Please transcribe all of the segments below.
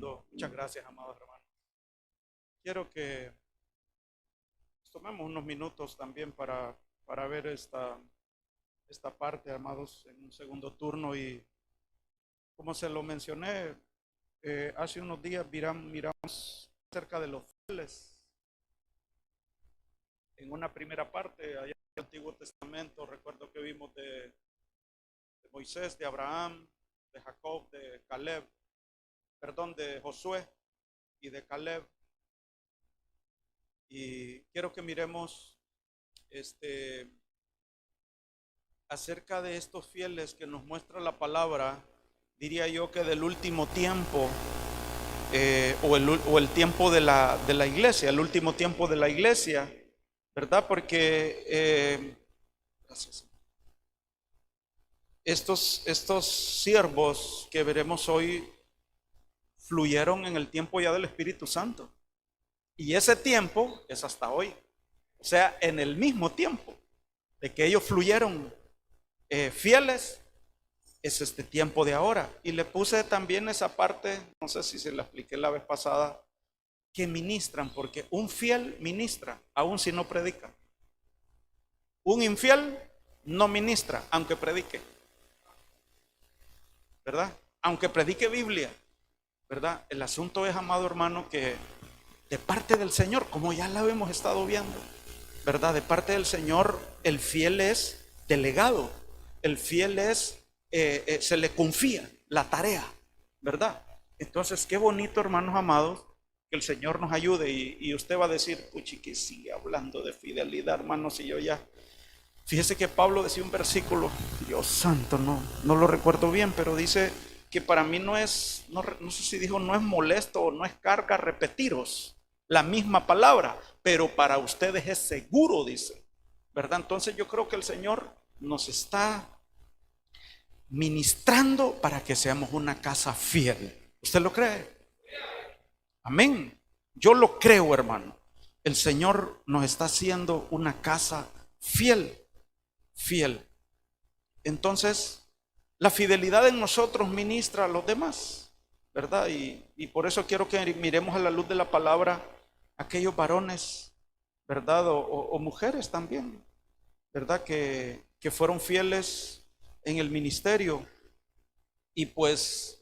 orando. Muchas gracias, amados hermanos. Quiero que tomemos unos minutos también para ver esta parte, amados, en un segundo turno. Y como se lo mencioné hace unos días, miramos acerca de los fieles. En una primera parte, allá en el Antiguo Testamento, recuerdo que vimos de Moisés, de Abraham, de Jacob, de Caleb, perdón, de Josué y de Caleb. Y quiero que miremos acerca de estos fieles que nos muestra la palabra, diría yo que del último tiempo, o el tiempo de la iglesia, el último tiempo de la iglesia, ¿verdad? Porque gracias. Estos siervos que veremos hoy fluyeron en el tiempo ya del Espíritu Santo. Y ese tiempo es hasta hoy. O sea, en el mismo tiempo de que ellos fluyeron fieles, es este tiempo de ahora. Y le puse también esa parte, no sé si se la expliqué la vez pasada, que ministran, porque un fiel ministra, aun si no predica. Un infiel no ministra, aunque predique. ¿Verdad? Aunque predique Biblia, ¿verdad? El asunto es, amado hermano, que de parte del Señor, como ya la hemos estado viendo, ¿verdad? De parte del Señor, el fiel es delegado, el fiel es, se le confía la tarea, ¿verdad? Entonces, qué bonito, hermanos amados, que el Señor nos ayude. Y usted va a decir, puchi, que sigue hablando de fidelidad, hermanos, y yo ya. Fíjese que Pablo decía un versículo, Dios santo, no lo recuerdo bien, pero dice que para mí no sé si dijo, no es molesto o no es carga repetiros la misma palabra, pero para ustedes es seguro, dice, ¿verdad? Entonces yo creo que el Señor nos está ministrando para que seamos una casa fiel. ¿Usted lo cree? Amén. Yo lo creo, hermano. El Señor nos está haciendo una casa fiel. Entonces, la fidelidad en nosotros ministra a los demás, ¿verdad? Y por eso quiero que miremos a la luz de la palabra aquellos varones, ¿verdad? O mujeres también, ¿verdad? Que fueron fieles en el ministerio. Y pues,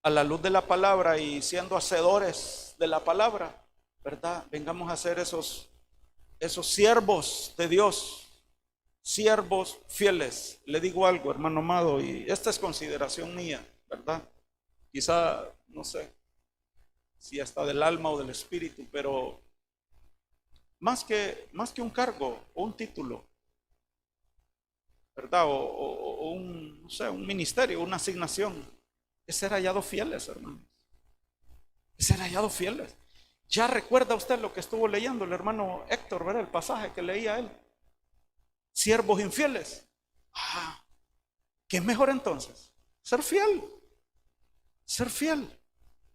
a la luz de la palabra y siendo hacedores de la palabra, ¿verdad? Vengamos a ser esos siervos de Dios. Siervos fieles. Le digo algo, hermano amado, y esta es consideración mía, ¿verdad? Quizá, no sé si hasta del alma o del espíritu, pero más que un cargo o un título, ¿verdad? O un, no sé, un ministerio, una asignación, es ser hallados fieles, hermanos. Es ser hallados fieles. Ya recuerda usted lo que estuvo leyendo el hermano Héctor, ¿verdad? El pasaje que leía él. Siervos infieles. ¿Qué es mejor entonces? Ser fiel. Ser fiel,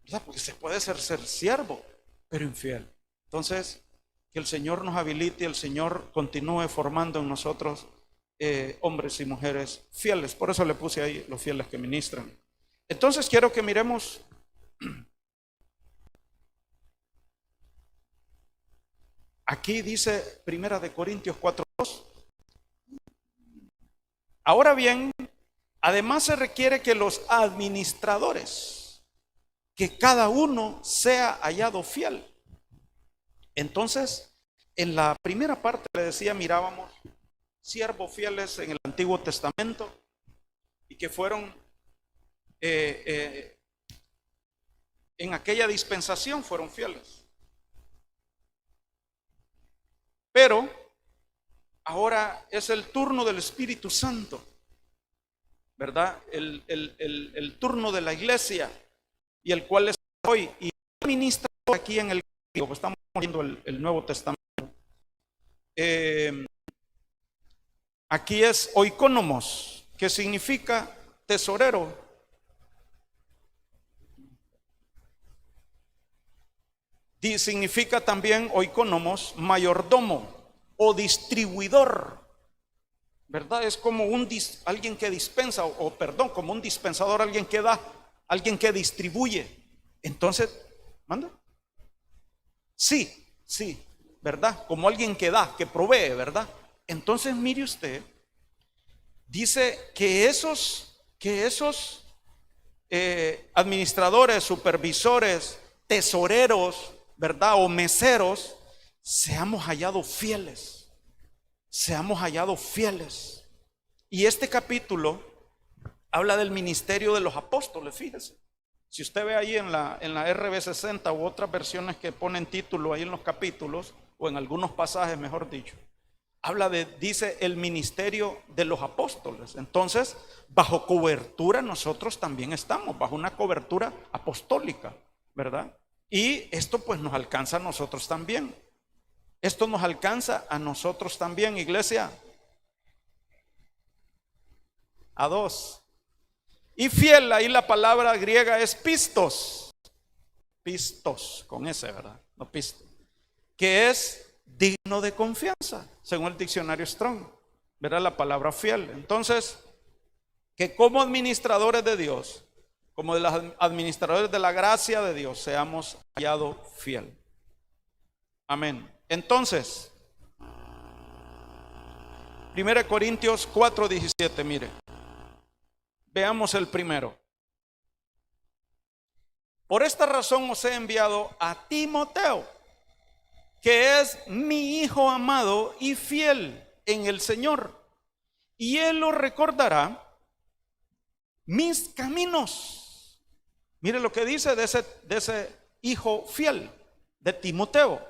¿verdad? Porque se puede ser siervo, pero infiel. Entonces, que el Señor nos habilite y el Señor continúe formando en nosotros hombres y mujeres fieles. Por eso le puse ahí los fieles que ministran. Entonces quiero que miremos aquí dice 1 Corintios 4:2. Ahora bien, además se requiere que los administradores, que cada uno sea hallado fiel. Entonces, en la primera parte le decía, mirábamos siervos fieles en el Antiguo Testamento y que fueron en aquella dispensación fueron fieles. Pero ahora es el turno del Espíritu Santo, ¿verdad? El turno de la iglesia, y el cual es hoy. Y ministra aquí en el estamos viendo el Nuevo Testamento. Aquí es oikónomos, que significa tesorero. Significa también oikónomos, mayordomo o distribuidor, ¿verdad? Es como alguien que dispensa, como un dispensador, alguien que da, alguien que distribuye. Entonces, ¿manda? Sí, sí, ¿verdad? Como alguien que da, que provee, ¿verdad? Entonces, mire usted, dice que esos administradores, supervisores, tesoreros, ¿verdad? O meseros, seamos hallados fieles. Seamos hallados fieles. Y este capítulo habla del ministerio de los apóstoles, fíjese. Si usted ve ahí en la RB60 u otras versiones que ponen título ahí en los capítulos, o en algunos pasajes, mejor dicho, dice el ministerio de los apóstoles. Entonces, bajo cobertura nosotros también estamos, bajo una cobertura apostólica, ¿verdad? Y esto pues nos alcanza a nosotros también. Esto nos alcanza a nosotros también, iglesia. A dos. Y fiel, ahí la palabra griega es pistos. Pistos, con ese, ¿verdad? No pisto. Que es digno de confianza, según el diccionario Strong. ¿Verdad? La palabra fiel. Entonces, que como administradores de Dios, como de los administradores de la gracia de Dios, seamos hallados fiel. Amén. Entonces, 1 Corintios 4:17, mire. Veamos el primero. Por esta razón os he enviado a Timoteo, que es mi hijo amado y fiel en el Señor, y él os recordará mis caminos. Mire lo que dice de ese hijo fiel de Timoteo.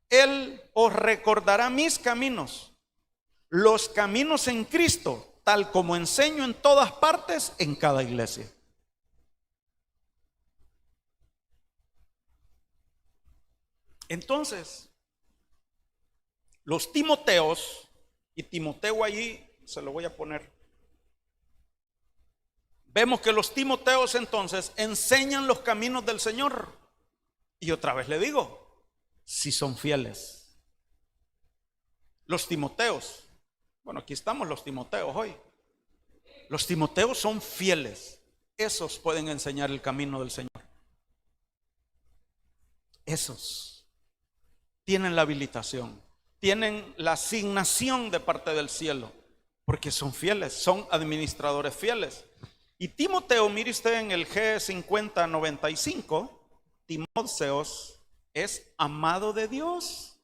Él os recordará mis caminos, los caminos en Cristo, tal como enseño en todas partes, en cada iglesia. Entonces, los Timoteos, y Timoteo allí se lo voy a poner. Vemos que los Timoteos entonces enseñan los caminos del Señor. Y otra vez le digo, si son fieles. Los Timoteos, bueno, aquí estamos los Timoteos hoy. Los Timoteos son fieles. Esos pueden enseñar el camino del Señor. Esos tienen la habilitación, tienen la asignación de parte del cielo, porque son fieles, son administradores fieles. Y Timoteo, mire usted en el G5095, Timoteos es amado de Dios.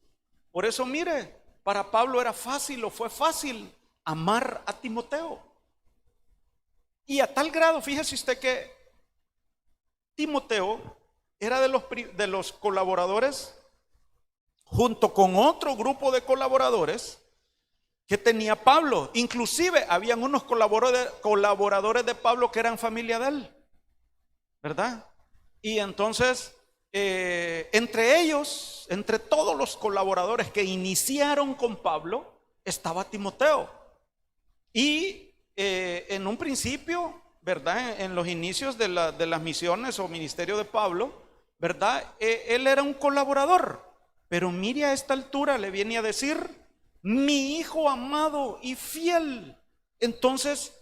Por eso mire, para Pablo era fácil o fue fácil amar a Timoteo. Y a tal grado, fíjese usted que Timoteo era de los colaboradores, junto con otro grupo de colaboradores que tenía Pablo. Inclusive habían unos colaboradores de Pablo que eran familia de él, ¿verdad? Y entonces, entre ellos, entre todos los colaboradores que iniciaron con Pablo, estaba Timoteo. Y en un principio, ¿verdad? En los inicios de las misiones o ministerio de Pablo, ¿verdad? Él era un colaborador. Pero mire, a esta altura le viene a decir, mi hijo amado y fiel. Entonces,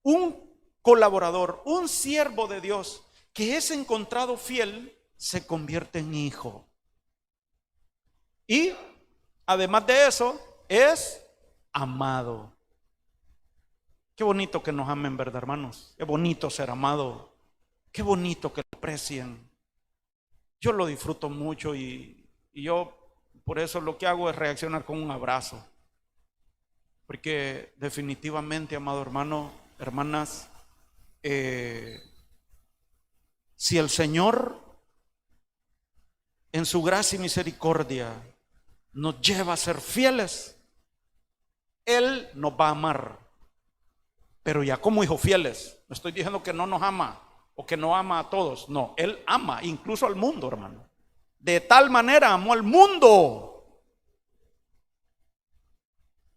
un colaborador, un siervo de Dios que es encontrado fiel, se convierte en hijo. Y además de eso, es amado. Qué bonito que nos amen, ¿verdad, hermanos? Qué bonito ser amado. Qué bonito que lo aprecien. Yo lo disfruto mucho y yo por eso lo que hago es reaccionar con un abrazo. Porque definitivamente, amado hermano, hermanas, si el Señor en su gracia y misericordia nos lleva a ser fieles, Él nos va a amar. Pero ya como hijos fieles, no estoy diciendo que no nos ama o que no ama a todos. No, Él ama incluso al mundo, hermano. De tal manera amó al mundo.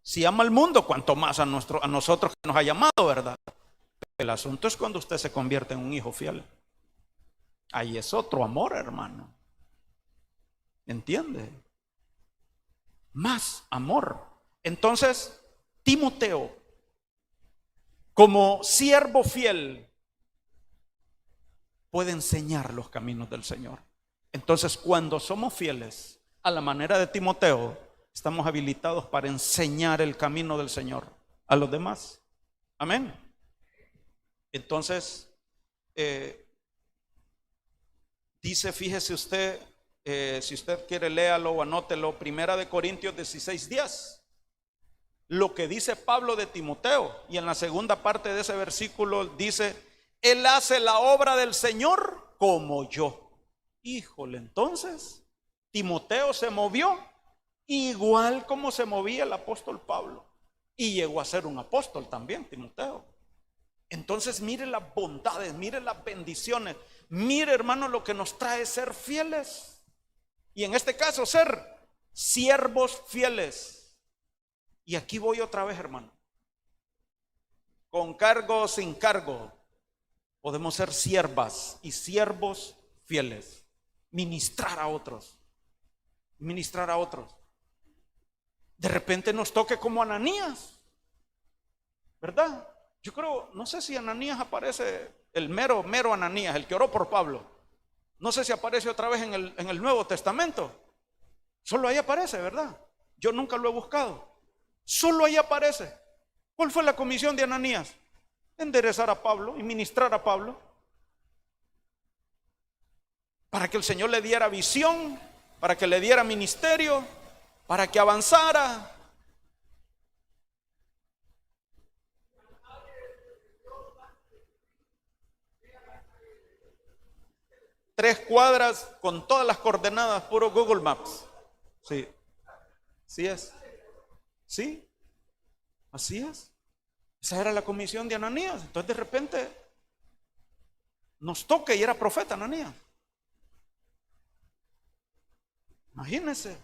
Si ama al mundo, cuanto más a nosotros que nos ha llamado, ¿verdad? El asunto es cuando usted se convierte en un hijo fiel. Ahí es otro amor, hermano. ¿Entiende? Más amor. Entonces, Timoteo, como siervo fiel, puede enseñar los caminos del Señor. Entonces, cuando somos fieles a la manera de Timoteo, estamos habilitados para enseñar el camino del Señor a los demás. Amén. Entonces, dice, fíjese usted, si usted quiere léalo o anótelo, 1 Corintios 16:10. Lo que dice Pablo de Timoteo, y en la segunda parte de ese versículo dice, él hace la obra del Señor como yo. Híjole, entonces Timoteo se movió igual como se movía el apóstol Pablo, y llegó a ser un apóstol también, Timoteo. Entonces mire las bondades, mire las bendiciones, mire, hermano, lo que nos trae ser fieles, y en este caso ser siervos fieles. Y aquí voy otra vez, hermano, con cargo o sin cargo, podemos ser siervas y siervos fieles, ministrar a otros, ministrar a otros. De repente nos toque como Ananías, ¿verdad? Yo creo, no sé si Ananías aparece, el mero Ananías, el que oró por Pablo. No sé si aparece otra vez en el Nuevo Testamento. Solo ahí aparece, ¿verdad? Yo nunca lo he buscado. Solo ahí aparece. ¿Cuál fue la comisión de Ananías? Enderezar a Pablo y ministrar a Pablo, para que el Señor le diera visión, para que le diera ministerio, para que avanzara. Tres cuadras con todas las coordenadas, puro Google Maps. Sí, sí es. Sí, así es. Esa era la comisión de Ananías. Entonces de repente nos toca, y era profeta Ananías. Imagínense.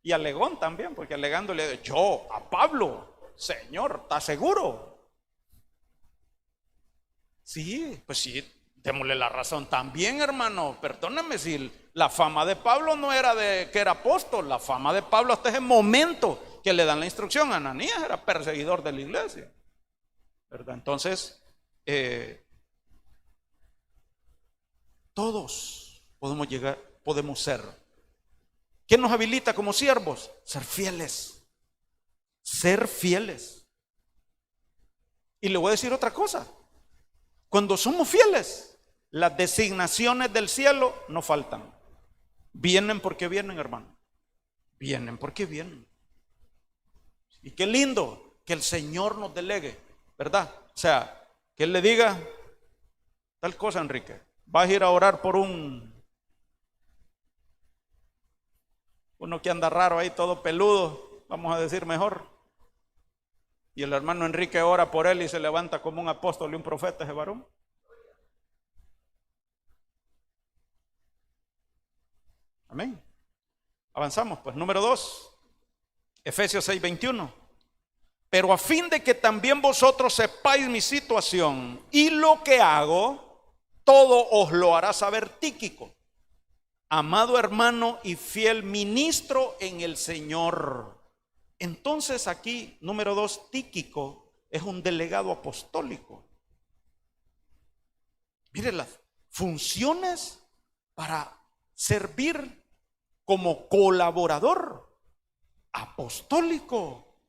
Y alegón también, porque alegándole, yo a Pablo, Señor, ¿estás seguro? Sí, pues sí, démosle la razón también, hermano. Perdóneme, si la fama de Pablo no era de que era apóstol, la fama de Pablo hasta ese momento que le dan la instrucción a Ananías era perseguidor de la iglesia, ¿verdad? Entonces, todos podemos llegar, podemos ser. ¿Qué nos habilita como siervos? Ser fieles. Ser fieles. Y le voy a decir otra cosa. Cuando somos fieles, las designaciones del cielo no faltan. Vienen porque vienen, hermano. Vienen porque vienen. Y qué lindo que el Señor nos delegue, ¿verdad? O sea, que Él le diga tal cosa, Enrique. Vas a ir a orar por uno que anda raro ahí, todo peludo, vamos a decir mejor. Y el hermano Enrique ora por él y se levanta como un apóstol y un profeta ese varón. Amén. Avanzamos, pues, número 2, Efesios 6:21. Pero a fin de que también vosotros sepáis mi situación y lo que hago, todo os lo hará saber Tíquico, amado hermano y fiel ministro en el Señor. Entonces aquí, número 2, Tíquico es un delegado apostólico. Mire las funciones para servir como colaborador apostólico,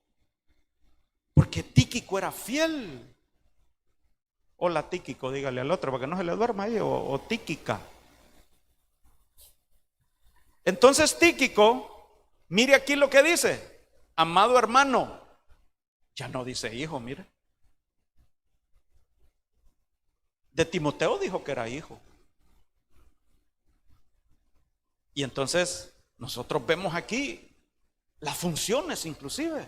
porque Tíquico era fiel. Hola Tíquico, dígale al otro para que no se le duerma ahí, o Tíquica. Entonces Tíquico, mire aquí lo que dice, amado hermano. Ya no dice hijo, mire. De Timoteo dijo que era hijo. Y entonces nosotros vemos aquí las funciones inclusive,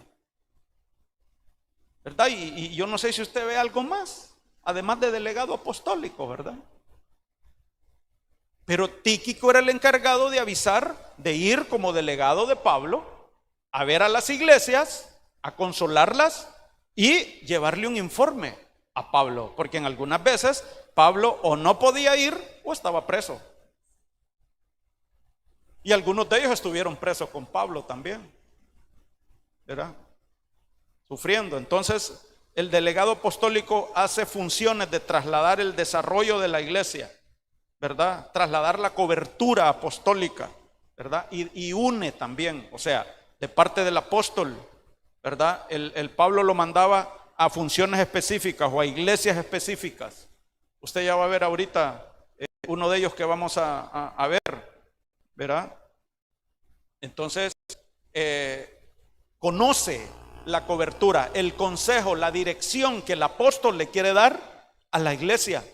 ¿verdad? Y yo no sé si usted ve algo más, además de delegado apostólico, ¿verdad? Pero Tíquico era el encargado de avisar, de ir como delegado de Pablo a ver a las iglesias, a consolarlas y llevarle un informe a Pablo, porque en algunas veces Pablo o no podía ir o estaba preso. Y algunos de ellos estuvieron presos con Pablo también, ¿verdad? Sufriendo. Entonces el delegado apostólico hace funciones de trasladar el desarrollo de la iglesia, ¿verdad? Trasladar la cobertura apostólica, ¿verdad? Y une también, o sea, de parte del apóstol, ¿verdad? El Pablo lo mandaba a funciones específicas o a iglesias específicas. Usted ya va a ver ahorita uno de ellos que vamos a ver, ¿verdad? Entonces, conoce la cobertura, el consejo, la dirección que el apóstol le quiere dar a la iglesia.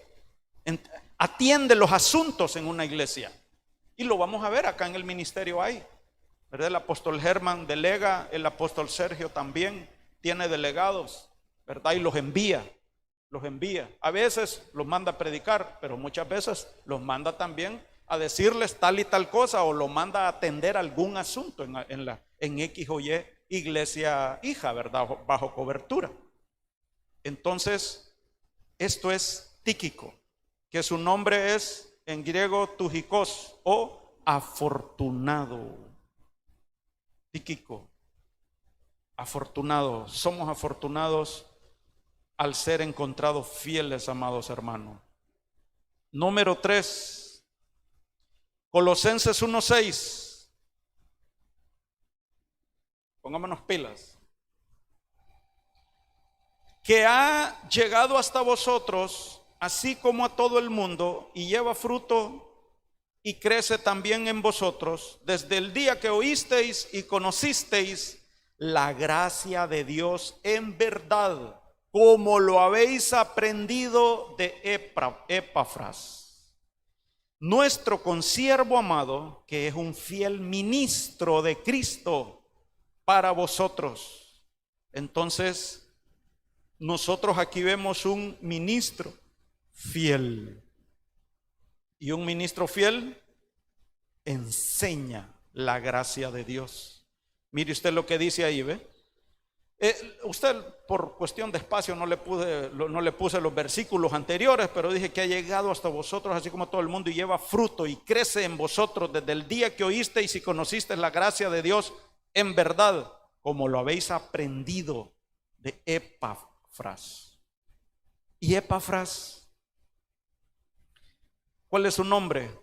Atiende los asuntos en una iglesia. Y lo vamos a ver acá en el ministerio ahí, ¿verdad? El apóstol Germán delega, el apóstol Sergio también tiene delegados, ¿verdad? Y los envía. A veces los manda a predicar, pero muchas veces los manda también a decirles tal y tal cosa, o lo manda a atender algún asunto en X o Y iglesia hija, ¿verdad? Bajo cobertura. Entonces, esto es Tíquico, que su nombre es en griego tujikos o afortunado. Tíquico, afortunado. Somos afortunados al ser encontrados fieles, amados hermanos. Número 3, Colosenses 1:6. Pongámonos pilas. Que ha llegado hasta vosotros, así como a todo el mundo, y lleva fruto y crece también en vosotros, desde el día que oísteis y conocisteis la gracia de Dios en verdad, como lo habéis aprendido de Epafras, nuestro consiervo amado, que es un fiel ministro de Cristo para vosotros. Entonces, nosotros aquí vemos un ministro fiel. Y un ministro fiel enseña la gracia de Dios. Mire usted lo que dice ahí, ¿ve? Usted, por cuestión de espacio, no le puse los versículos anteriores, pero dije que ha llegado hasta vosotros, así como todo el mundo, y lleva fruto y crece en vosotros desde el día que oísteis y conocisteis la gracia de Dios en verdad, como lo habéis aprendido de Epafras. Y Epafras, ¿cuál es su nombre?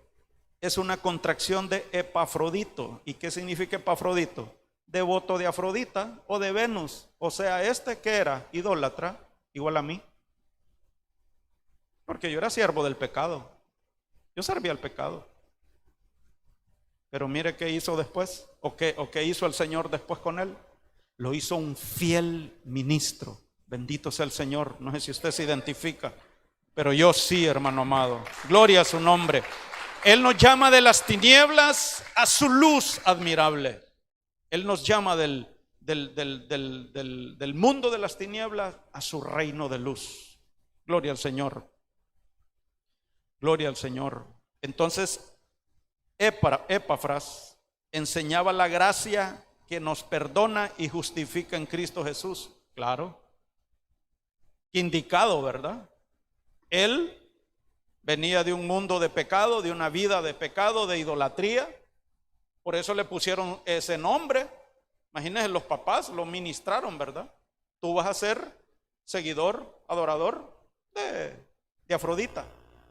Es una contracción de Epafrodito. ¿Y qué significa Epafrodito? Devoto de Afrodita o de Venus. O sea, que era idólatra, igual a mí. Porque yo era siervo del pecado. Yo servía al pecado. Pero mire qué hizo después, o qué hizo el Señor después con él. Lo hizo un fiel ministro. Bendito sea el Señor. No sé si usted se identifica, pero yo sí, hermano amado. Gloria a su nombre. Él nos llama de las tinieblas a su luz admirable. Él nos llama del mundo de las tinieblas a su reino de luz. Gloria al Señor. Gloria al Señor. Entonces, Epafras enseñaba la gracia que nos perdona y justifica en Cristo Jesús. Claro. Indicado, ¿verdad? Él venía de un mundo de pecado, de una vida de pecado, de idolatría. Por eso le pusieron ese nombre. Imagínense, los papás lo ministraron, ¿verdad? Tú vas a ser seguidor, adorador de Afrodita,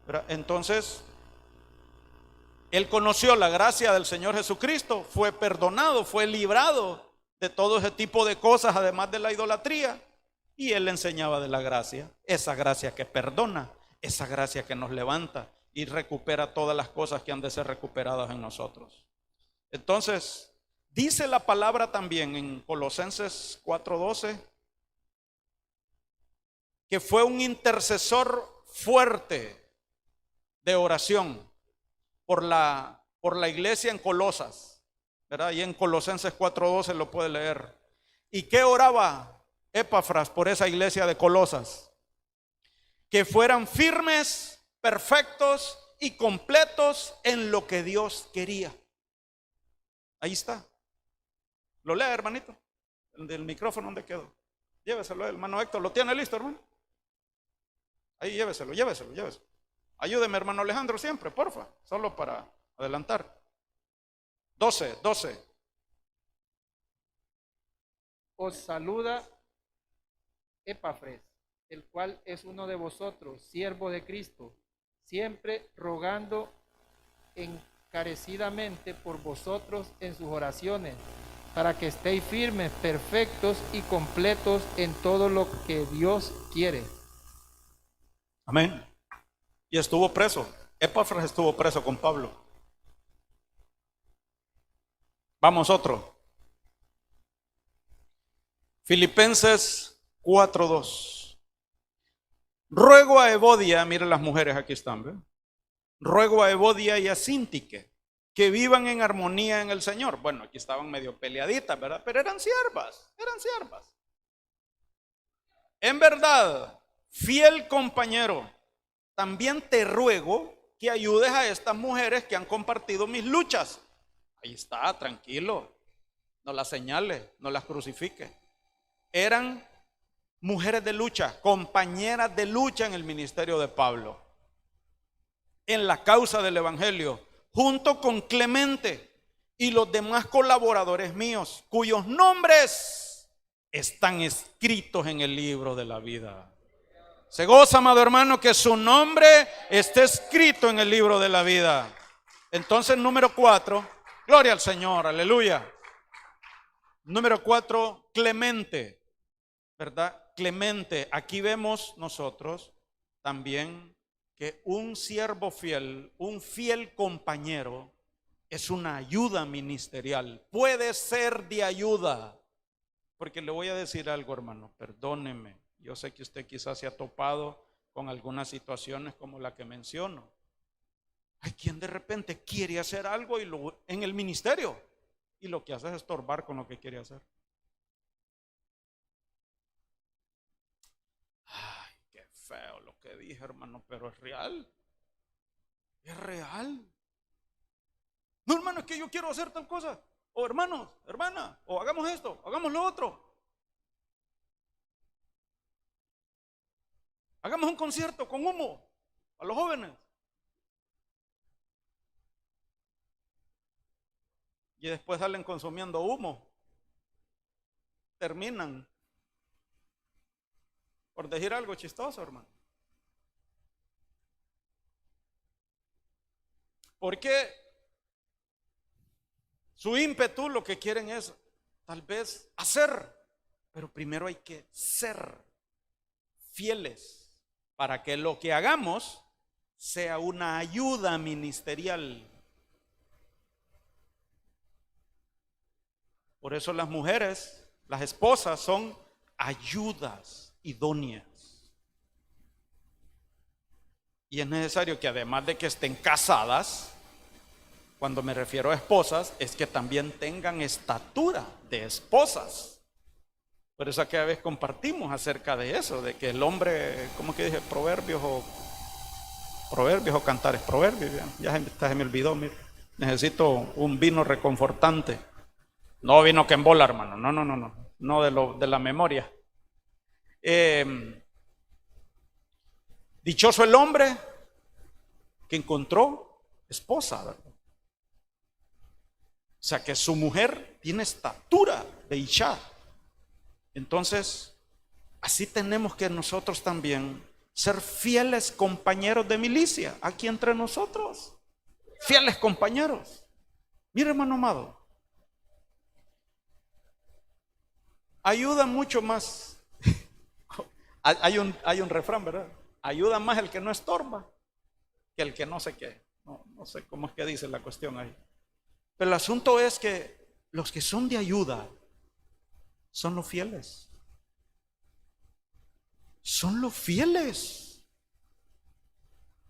¿verdad? Entonces, él conoció la gracia del Señor Jesucristo, fue perdonado, fue librado de todo ese tipo de cosas, además de la idolatría. Y él enseñaba de la gracia, esa gracia que perdona, esa gracia que nos levanta y recupera todas las cosas que han de ser recuperadas en nosotros. Entonces, dice la palabra también en Colosenses 4:12 que fue un intercesor fuerte de oración por la iglesia en Colosas, ¿verdad? Y en Colosenses 4:12 lo puede leer. ¿Y qué oraba Epafras por esa iglesia de Colosas? Que fueran firmes, perfectos y completos en lo que Dios quería. Ahí está. Lo lea, hermanito. El del micrófono, ¿dónde quedó? Lléveselo, hermano Héctor. ¿Lo tiene listo, hermano? Ahí lléveselo. Ayúdeme, hermano Alejandro, siempre, porfa. Solo para adelantar. 12. Os saluda Epafras, el cual es uno de vosotros, siervo de Cristo, siempre rogando encarecidamente por vosotros en sus oraciones, para que estéis firmes, perfectos y completos en todo lo que Dios quiere. Amén. Y estuvo preso. Epafras estuvo preso con Pablo. Vamos otro. Filipenses 4:2. Ruego a Evodia, miren las mujeres aquí están, ¿ve? Ruego a Evodia y a Síntique que vivan en armonía en el Señor. Bueno, aquí estaban medio peleaditas, ¿verdad? Pero eran siervas, eran siervas. En verdad, fiel compañero, también te ruego que ayudes a estas mujeres que han compartido mis luchas. Ahí está, tranquilo, no las señale, no las crucifique. Eran mujeres de lucha, compañeras de lucha en el ministerio de Pablo, en la causa del evangelio, junto con Clemente y los demás colaboradores míos, cuyos nombres están escritos en el libro de la vida. Se goza, amado hermano, que su nombre esté escrito en el libro de la vida. Entonces, número 4, gloria al Señor, aleluya. Número 4, Clemente, ¿verdad? Clemente, aquí vemos nosotros también que un siervo fiel, un fiel compañero, es una ayuda ministerial, puede ser de ayuda. Porque le voy a decir algo, hermano, perdóneme, yo sé que usted quizás se ha topado con algunas situaciones como la que menciono. Hay quien de repente quiere hacer algo en el ministerio y lo que hace es estorbar con lo que quiere hacer. Ay, qué feo lo que dije, hermano, pero es real. Es real. No, hermano, es que yo quiero hacer tal cosa. O hermanos, hermana, o hagamos esto, hagamos lo otro. Hagamos un concierto con humo a los jóvenes. Y después salen consumiendo humo. Terminan, por decir algo chistoso, hermano. Porque su ímpetu lo que quieren es tal vez hacer, pero primero hay que ser fieles para que lo que hagamos sea una ayuda ministerial. Por eso las mujeres, las esposas, son ayudas idóneas. Y es necesario que además de que estén casadas, cuando me refiero a esposas, es que también tengan estatura de esposas. Por eso aquella vez compartimos acerca de eso, de que el hombre, ¿cómo que dije? Proverbios o cantares, proverbios, ya se me olvidó, mire. Necesito un vino reconfortante. No vino que embola, hermano, no de la memoria. Dichoso el hombre que encontró esposa, ¿verdad? O sea, que su mujer tiene estatura de Isha. Entonces, así tenemos que nosotros también ser fieles compañeros de milicia aquí entre nosotros. Fieles compañeros. Mire, hermano amado, ayuda mucho más. Hay un refrán, ¿verdad? Ayuda más el que no estorba que el que no sé qué. No sé cómo es que dice la cuestión ahí. Pero el asunto es que los que son de ayuda son los fieles. Son los fieles.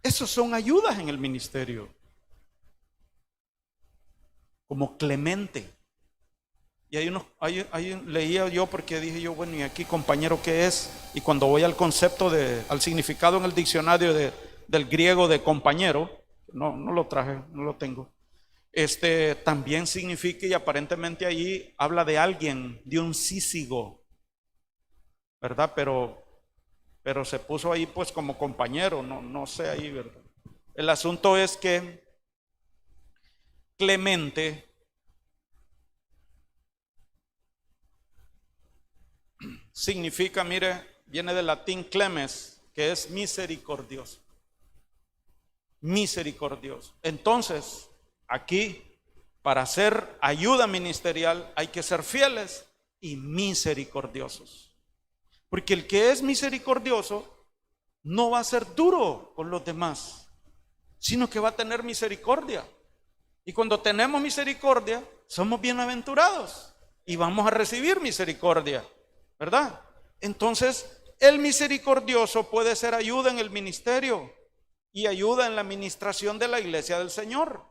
Esos son ayudas en el ministerio. Como Clemente. Y leía yo porque dije yo, bueno, ¿y aquí compañero qué es? Y cuando voy al concepto al significado en el diccionario del griego de compañero, no lo traje, no lo tengo. También significa, y aparentemente allí habla de alguien, de un sísigo, ¿verdad? Pero se puso ahí pues como compañero, no sé ahí, ¿verdad? El asunto es que Clemente significa, mire, viene del latín clemes, que es misericordioso. Misericordioso. Entonces, aquí, para hacer ayuda ministerial, hay que ser fieles y misericordiosos. Porque el que es misericordioso no va a ser duro con los demás, sino que va a tener misericordia. Y cuando tenemos misericordia, somos bienaventurados y vamos a recibir misericordia, ¿verdad? Entonces, el misericordioso puede ser ayuda en el ministerio y ayuda en la administración de la iglesia del Señor,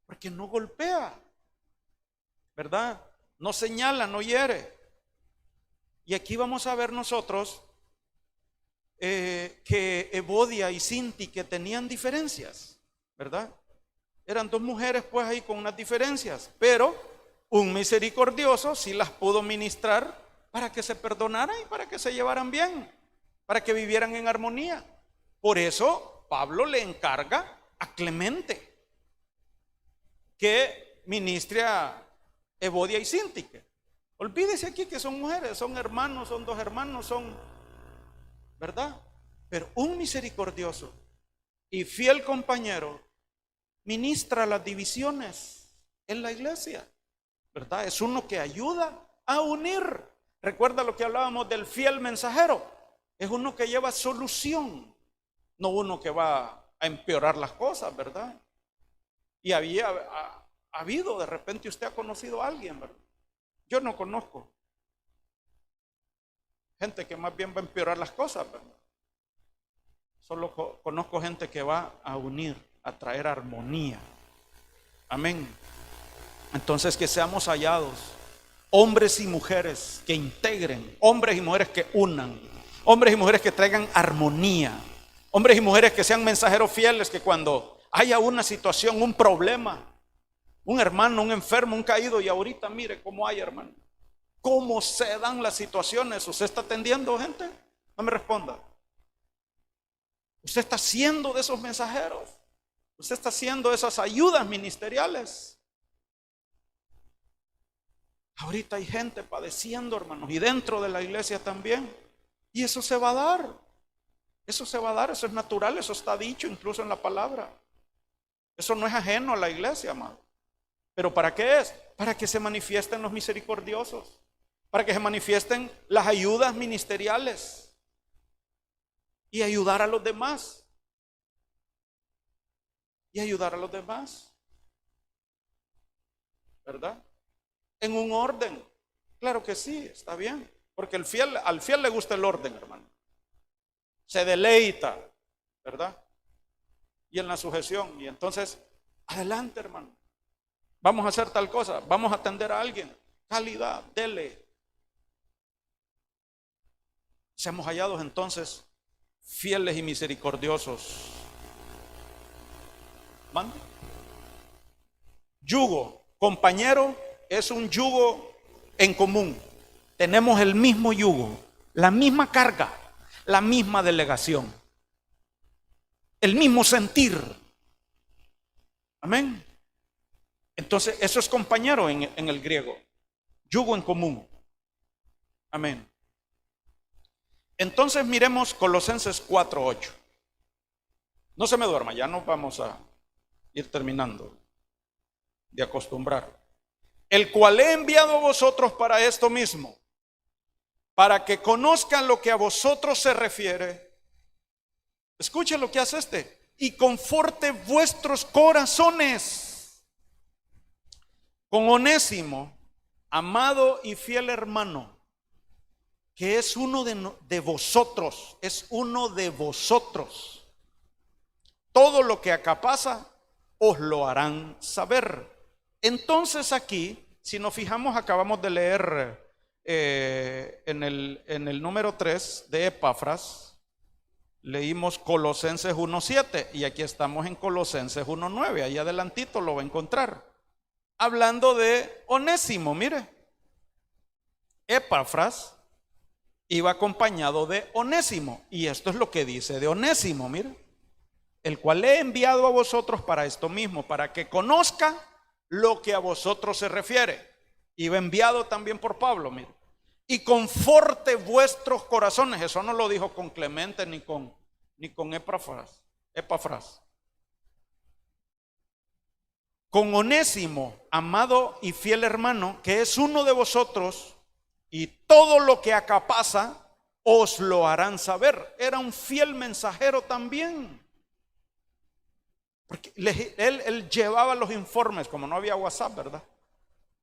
porque no golpea, ¿verdad? No señala, no hiere. Y aquí vamos a ver nosotros que Evodia y Sintique tenían diferencias, ¿verdad? Eran dos mujeres pues ahí con unas diferencias, pero un misericordioso sí las pudo ministrar para que se perdonaran y para que se llevaran bien, para que vivieran en armonía. Por eso Pablo le encarga a Clemente que ministre a Evodia y Sintique. Olvídese aquí que son mujeres, son hermanos, son dos hermanos, son, ¿verdad? Pero un misericordioso y fiel compañero ministra las divisiones en la iglesia, ¿verdad? Es uno que ayuda a unir. Recuerda lo que hablábamos del fiel mensajero. Es uno que lleva solución, no uno que va a empeorar las cosas, ¿verdad? Y ha habido, de repente usted ha conocido a alguien, ¿verdad? Yo no conozco gente que más bien va a empeorar las cosas, ¿verdad? Solo conozco gente que va a unir, a traer armonía. Amén. Entonces, que seamos hallados hombres y mujeres que integren, hombres y mujeres que unan, hombres y mujeres que traigan armonía, hombres y mujeres que sean mensajeros fieles, que cuando haya una situación, un problema, un hermano, un enfermo, un caído, y ahorita mire cómo hay, hermano, cómo se dan las situaciones. ¿Usted está atendiendo, gente? No me responda. Usted está siendo de esos mensajeros. Usted está haciendo esas ayudas ministeriales. Ahorita hay gente padeciendo, hermanos, y dentro de la iglesia también. Y eso se va a dar. Eso se va a dar, eso es natural, eso está dicho incluso en la palabra. Eso no es ajeno a la iglesia, amado. ¿Pero para qué es? Para que se manifiesten los misericordiosos, para que se manifiesten las ayudas ministeriales y ayudar a los demás. Y ayudar a los demás, ¿verdad? En un orden. Claro que sí, está bien, porque al fiel le gusta el orden, hermano. Se deleita, ¿verdad? Y en la sujeción. Y entonces, adelante, hermano. Vamos a hacer tal cosa, vamos a atender a alguien. Calidad, dele. Seamos hallados entonces fieles y misericordiosos. ¿Mande? Yugo, compañero, es un yugo en común. Tenemos el mismo yugo, la misma carga, la misma delegación, el mismo sentir. Amén. Entonces, eso es compañero en el griego. Yugo en común. Amén. Entonces, miremos Colosenses 4:8. No se me duerma, ya nos vamos a ir terminando de acostumbrar. El cual he enviado a vosotros para esto mismo, para que conozcan lo que a vosotros se refiere. Escuchen lo que hace y conforte vuestros corazones. Con Onésimo, amado y fiel hermano, que es uno de vosotros, es uno de vosotros. Todo lo que acá pasa, os lo harán saber. Entonces aquí, si nos fijamos, acabamos de leer en el número 3 de Epafras, leímos Colosenses 1:7 y aquí estamos en Colosenses 1:9, ahí adelantito lo va a encontrar. Hablando de Onésimo, mire, Epafras iba acompañado de Onésimo, y esto es lo que dice de Onésimo, mire, el cual he enviado a vosotros para esto mismo, para que conozca lo que a vosotros se refiere. Iba enviado también por Pablo, mire, y conforte vuestros corazones. Eso no lo dijo con Clemente ni con Epafras. Con Onésimo, amado y fiel hermano, que es uno de vosotros, y todo lo que acá pasa os lo harán saber. Era un fiel mensajero también, porque él llevaba los informes, como no había WhatsApp, ¿verdad?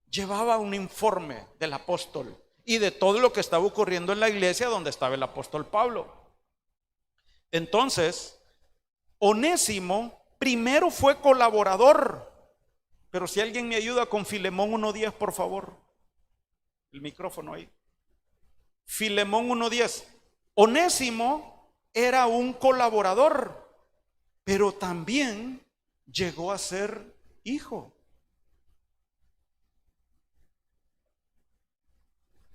Llevaba un informe del apóstol y de todo lo que estaba ocurriendo en la iglesia donde estaba el apóstol Pablo. Entonces, Onésimo primero fue colaborador. Pero si alguien me ayuda con Filemón 1:10, por favor. El micrófono ahí. Filemón 1:10. Onésimo era un colaborador, pero también llegó a ser hijo.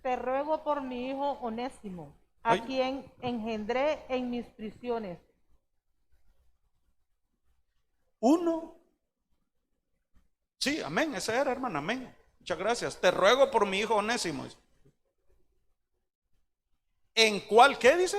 Te ruego por mi hijo Onésimo, a quien engendré en mis prisiones. Uno. Sí, amén, ese era, hermana, amén. Muchas gracias. Te ruego por mi hijo Onésimo. ¿En cuál qué dice?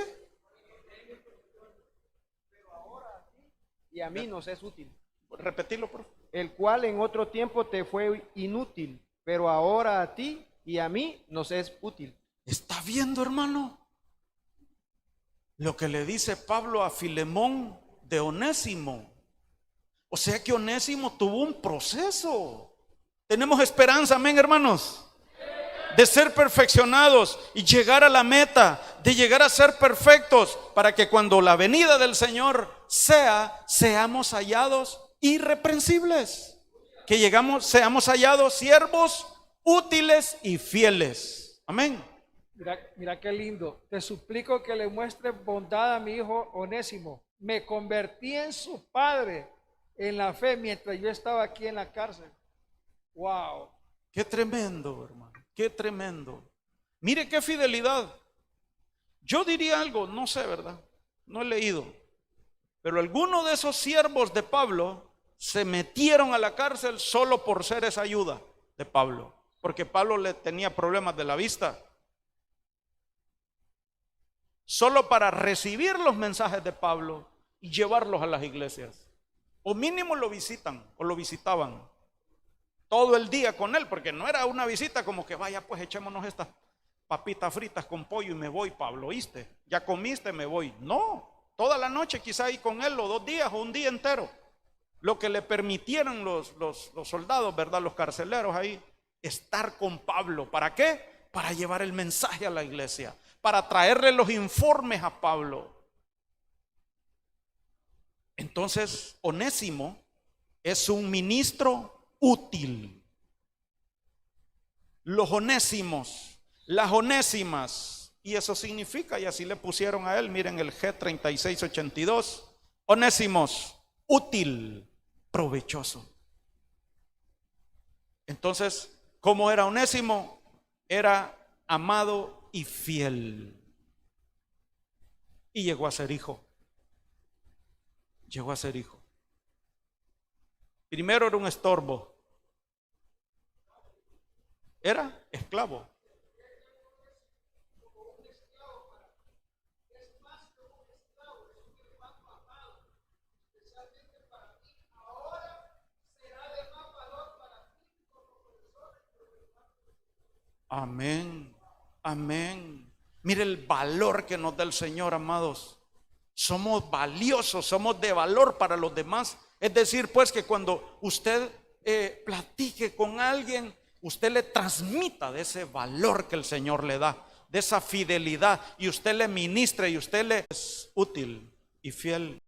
Y a mí nos es útil. Repetirlo, por favor. El cual en otro tiempo te fue inútil, pero ahora a ti y a mí nos es útil. ¿Está viendo, hermano? Lo que le dice Pablo a Filemón de Onésimo. O sea que Onésimo tuvo un proceso. Tenemos esperanza, amén, hermanos, de ser perfeccionados y llegar a la meta, de llegar a ser perfectos, para que cuando la venida del Señor seamos hallados irreprensibles, que seamos hallados siervos útiles y fieles. Amén. Mira qué lindo. Te suplico que le muestres bondad a mi hijo Onésimo. Me convertí en su padre en la fe mientras yo estaba aquí en la cárcel. Wow. Qué tremendo, hermano. Qué tremendo. Mire qué fidelidad. Yo diría algo, no sé, ¿verdad? No he leído. Pero algunos de esos siervos de Pablo se metieron a la cárcel solo por ser esa ayuda de Pablo. Porque Pablo le tenía problemas de la vista. Solo para recibir los mensajes de Pablo y llevarlos a las iglesias. O mínimo lo visitan o lo visitaban todo el día con él, porque no era una visita como que vaya pues echémonos estas papitas fritas con pollo y me voy, Pablo, ¿oíste? Ya comiste, me voy. No, toda la noche quizá ahí con él, o 2 días o un día entero. Lo que le permitieron los soldados, ¿verdad? Los carceleros ahí, estar con Pablo. ¿Para qué? Para llevar el mensaje a la iglesia, para traerle los informes a Pablo. Entonces, Onésimo es un ministro útil. Los onésimos, las onésimas, y eso significa, y así le pusieron a él, miren el G3682, onésimos, útil, provechoso. Entonces, ¿cómo era Onésimo? Era amado y fiel. Y llegó a ser hijo. Llegó a ser hijo. Primero era un estorbo. Era esclavo. Amén. Amén. Mire el valor que nos da el Señor, amados. Somos valiosos, somos de valor para los demás. Es decir, pues, que cuando usted platique con alguien, usted le transmita de ese valor que el Señor le da, de esa fidelidad, y usted le ministre y usted le es útil y fiel.